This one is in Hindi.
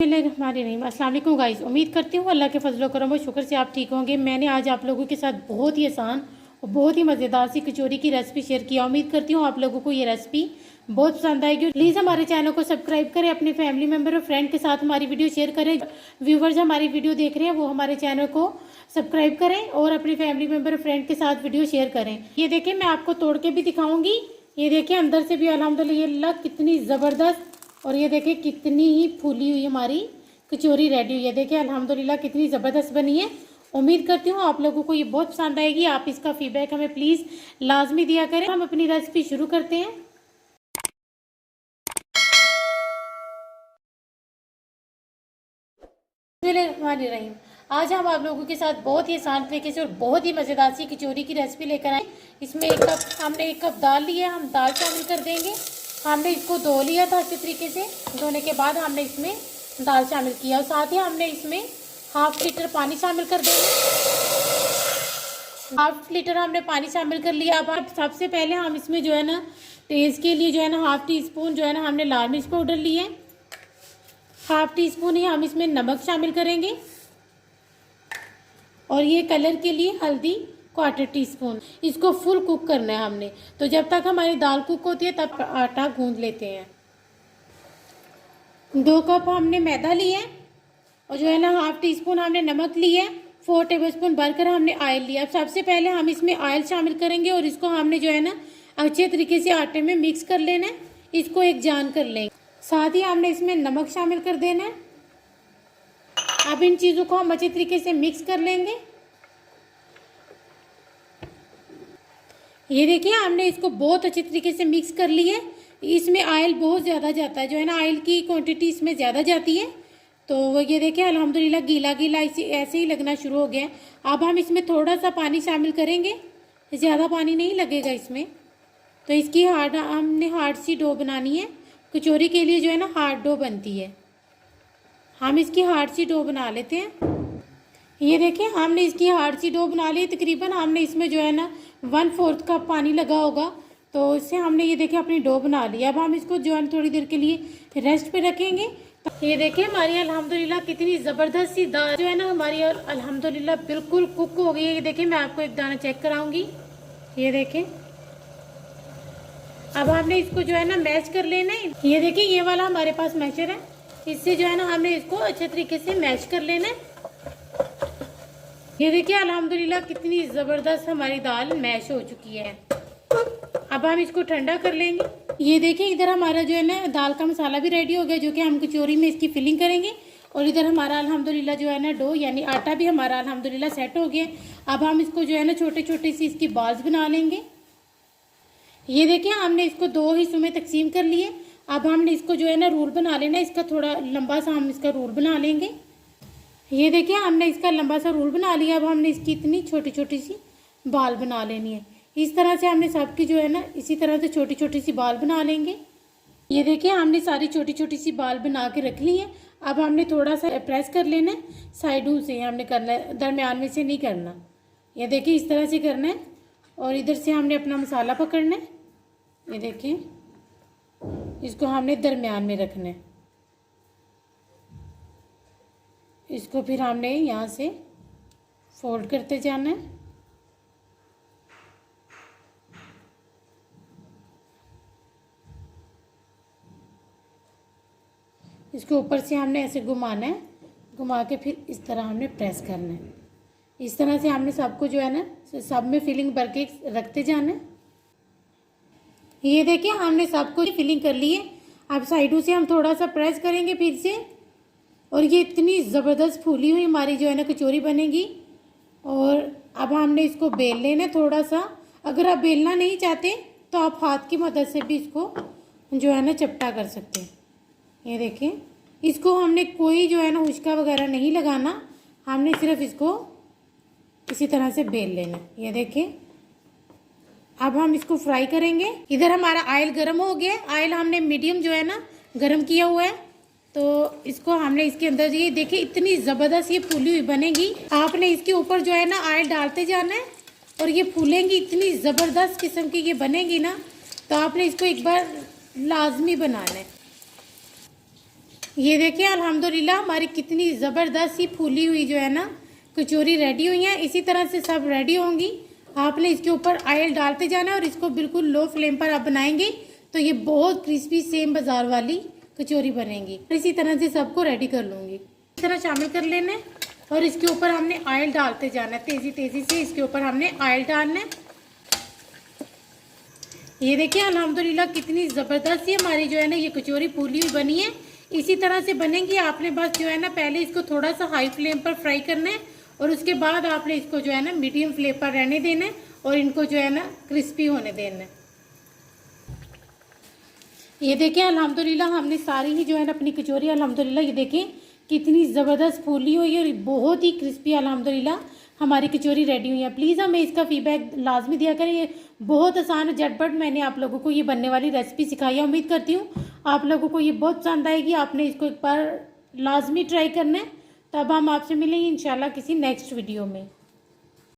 अस्सलाम वालेकुम गाइस। उम्मीद करती हूँ अल्लाह के फजलो करम और शुक्र से आप ठीक होंगे। मैंने आज आप लोगों के साथ बहुत ही आसान और बहुत ही मज़ेदार सी कचौरी की रेसिपी शेयर किया। उम्मीद करती हूँ आप लोगों को ये रेसिपी बहुत पसंद आएगी। प्लीज़ हमारे चैनल को सब्सक्राइब करें, अपने फैमिली मेम्बर और फ्रेंड के साथ हमारी वीडियो शेयर करें। व्यूवर्स हमारी वीडियो देख रहे हैं वो हमारे चैनल को सब्सक्राइब करें और अपने फैमिली मेम्बर और फ्रेंड के साथ वीडियो शेयर करें। ये देखिए मैं आपको तोड़ के भी दिखाऊंगी। ये देखिए अंदर से भी अल्हम्दुलिल्लाह कितनी ज़बरदस्त, और ये देखिए कितनी ही फूली हुई हमारी कचौरी रेडी हुई है। देखिए अल्हम्दुलिल्लाह कितनी ज़बरदस्त बनी है। उम्मीद करती हूँ आप लोगों को ये बहुत पसंद आएगी। आप इसका फीडबैक हमें प्लीज़ लाजमी दिया करें। हम अपनी रेसिपी शुरू करते हैं। रहीम आज हम आप लोगों के साथ बहुत ही आसान तरीके से और बहुत ही मज़ेदार सी कचौरी की रेसिपी लेकर आए। इसमें हमने एक कप दाल लिया, हम दाल शामिल कर देंगे। हमने इसको धो लिया था अच्छे तरीके से। धोने के बाद हमने इसमें दाल शामिल किया और साथ ही हमने इसमें हाफ लीटर पानी शामिल कर देंगे। हाफ लीटर हमने पानी शामिल कर लिया। अब सबसे पहले हम इसमें जो है ना टेस्ट के लिए जो है ना हाफ टी स्पून जो है ना हमने लाल मिर्च पाउडर लिया है। हाफ टी स्पून ही हम इसमें नमक शामिल करेंगे और ये कलर के लिए हल्दी क्वार्टर टी स्पून। इसको फुल कुक करना है हमने। तो जब तक हमारी दाल कुक होती है तब आटा गूंद लेते हैं। 2 कप हमने मैदा लिया है और जो है ना हाफ टी स्पून हमने नमक लिया है। 4 टेबलस्पून भरकर हमने ऑयल लिया। अब सबसे पहले हम इसमें ऑयल शामिल करेंगे और इसको हमने जो है ना अच्छे तरीके से आटे में मिक्स कर लेना है। इसको एक जान कर लेंगे। साथ ही हमने इसमें नमक शामिल कर देना है। अब इन चीज़ों को हम अच्छे तरीके से मिक्स कर लेंगे। ये देखिए हमने इसको बहुत अच्छे तरीके से मिक्स कर लिया है। इसमें ऑयल बहुत ज़्यादा जाता है, जो है ना ऑयल की क्वांटिटी इसमें ज़्यादा जाती है। तो ये देखिए अल्हम्दुलिल्लाह गीला गीला ऐसे ही लगना शुरू हो गया है। अब हम इसमें थोड़ा सा पानी शामिल करेंगे, ज़्यादा पानी नहीं लगेगा इसमें। तो इसकी हमने हार्ड सी डो बनानी है। कचौरी के लिए जो है ना हार्ड डो बनती है। हम इसकी हार्ड सी डो बना लेते हैं। ये देखिए हमने इसकी हार्ड सी डो बना ली। तकरीबन हमने इसमें जो है ना 1/4 कप पानी लगा होगा। तो इससे हमने ये देखिए अपनी डो बना ली। अब हम इसको जो है थोड़ी देर के लिए रेस्ट पे रखेंगे। ये देखिए हमारी अल्हम्दुलिल्लाह कितनी ज़बरदस्त सी दाल जो है ना हमारी अल्हम्दुलिल्लाह बिल्कुल कुक हो गई है। ये देखिए मैं आपको एक दाना चेक कराऊंगी। ये देखें अब हमने इसको जो है ना मैश कर लेना है। ये देखिए ये वाला हमारे पास मैशर है। इससे जो है ना हमने इसको अच्छे तरीके से मैश कर लेना है। ये देखिए अल्हम्दुलिल्लाह कितनी ज़बरदस्त हमारी दाल मैश हो चुकी है। अब हम इसको ठंडा कर लेंगे। ये देखिए इधर हमारा जो है ना दाल का मसाला भी रेडी हो गया, जो कि हम कचौरी में इसकी फिलिंग करेंगे। और इधर हमारा अल्हम्दुलिल्लाह जो है ना डो यानी आटा भी हमारा अल्हम्दुलिल्लाह सेट हो गया। अब हम इसको जो है ना छोटे छोटे सी इसकी बॉल्स बना लेंगे। ये देखिए हमने इसको 2 हिस्सों में तकसीम कर लिए। अब हमने इसको जो है ना रोल बना लेना। इसका थोड़ा लंबा सा हम इसका रोल बना लेंगे। ये देखिए हमने इसका लंबा सा रोल बना लिया। अब हमने इसकी इतनी छोटी छोटी सी बाल बना लेनी है। इस तरह से हमने सबकी जो है ना इसी तरह से छोटी छोटी सी बाल बना लेंगे। ये देखिए हमने सारी छोटी छोटी सी बाल बना के रख ली है। अब हमने थोड़ा सा प्रेस कर लेना है। साइडों से हमने करना है, दरमियान में से नहीं करना। ये देखिए इस तरह से करना है और इधर से हमने अपना मसाला पकड़ना है। ये देखिए इसको हमने दरमियान में रखना है। इसको फिर हमने यहाँ से फोल्ड करते जाना है। इसको ऊपर से हमने ऐसे घुमाना है। घुमा के फिर इस तरह हमने प्रेस करना है। इस तरह से हमने सबको जो है ना सब में फिलिंग भर के रखते जाना है। ये देखिए हमने सबको फिलिंग कर ली है। अब साइडों से हम थोड़ा सा प्रेस करेंगे फिर से, और ये इतनी ज़बरदस्त फूली हुई हमारी जो है ना कचौरी बनेगी। और अब हमने इसको बेल लेना थोड़ा सा। अगर आप बेलना नहीं चाहते तो आप हाथ की मदद से भी इसको जो है ना चपटा कर सकते हैं। ये देखिए इसको हमने कोई जो है ना उश्का वगैरह नहीं लगाना। हमने सिर्फ इसको इसी तरह से बेल लेना। ये देखिए अब हम इसको फ्राई करेंगे। इधर हमारा ऑयल गर्म हो गया। ऑयल हमने मीडियम जो है ना गर्म किया हुआ है। तो इसको हमने इसके अंदर ये देखिए इतनी ज़बरदस्त ये फूली हुई बनेगी। आपने इसके ऊपर जो है ना ऑयल डालते जाना है और ये फूलेंगी। इतनी ज़बरदस्त किस्म की ये बनेगी ना, तो आपने इसको एक बार लाजमी बनाना है। ये देखिए अल्हम्दुलिल्लाह हमारी कितनी ज़बरदस्त सी फूली हुई जो है ना कचौरी रेडी हुई है। इसी तरह से सब रेडी होंगी। आपने इसके ऊपर ऑयल डालते जाना और इसको बिल्कुल लो फ्लेम पर आप बनाएंगे तो ये बहुत क्रिस्पी सेम बाजार वाली कचौरी बनेंगी। इसी तरह से सबको रेडी कर लूँगी। इस तरह शामिल कर लेना है और इसके ऊपर हमने ऑयल डालते जाना है। तेज़ी तेज़ी से इसके ऊपर हमने ऑयल डालना है। ये देखिए अल्हम्दुलिल्लाह कितनी ज़बरदस्त ही हमारी जो है ना ये कचौरी फूली हुई बनी है। इसी तरह से बनेगी। आपने बस जो है ना पहले इसको थोड़ा सा हाई फ्लेम पर फ्राई करना है और उसके बाद आपने इसको जो है ना मीडियम फ्लेम पर रहने देना है और इनको जो है ना क्रिस्पी होने देना है। ये देखिए अल्हम्दुलिल्लाह हमने सारी ही जो है ना अपनी कचौरी अल्हम्दुलिल्लाह ये देखें कितनी ज़बरदस्त फूली हुई है और बहुत ही क्रिस्पी अल्हम्दुलिल्लाह हमारी कचौरी रेडी हुई है। प्लीज़ हमें इसका फीडबैक लाजमी दिया करें। ये बहुत आसान झटपट मैंने आप लोगों को ये बनने वाली रेसिपी सिखाई है। उम्मीद करती हूँ आप लोगों को ये बहुत पसंद आएगी। आपने इसको एक बार लाजमी ट्राई करना है। तब हम आपसे मिलेंगे इंशाल्लाह किसी नेक्स्ट वीडियो में।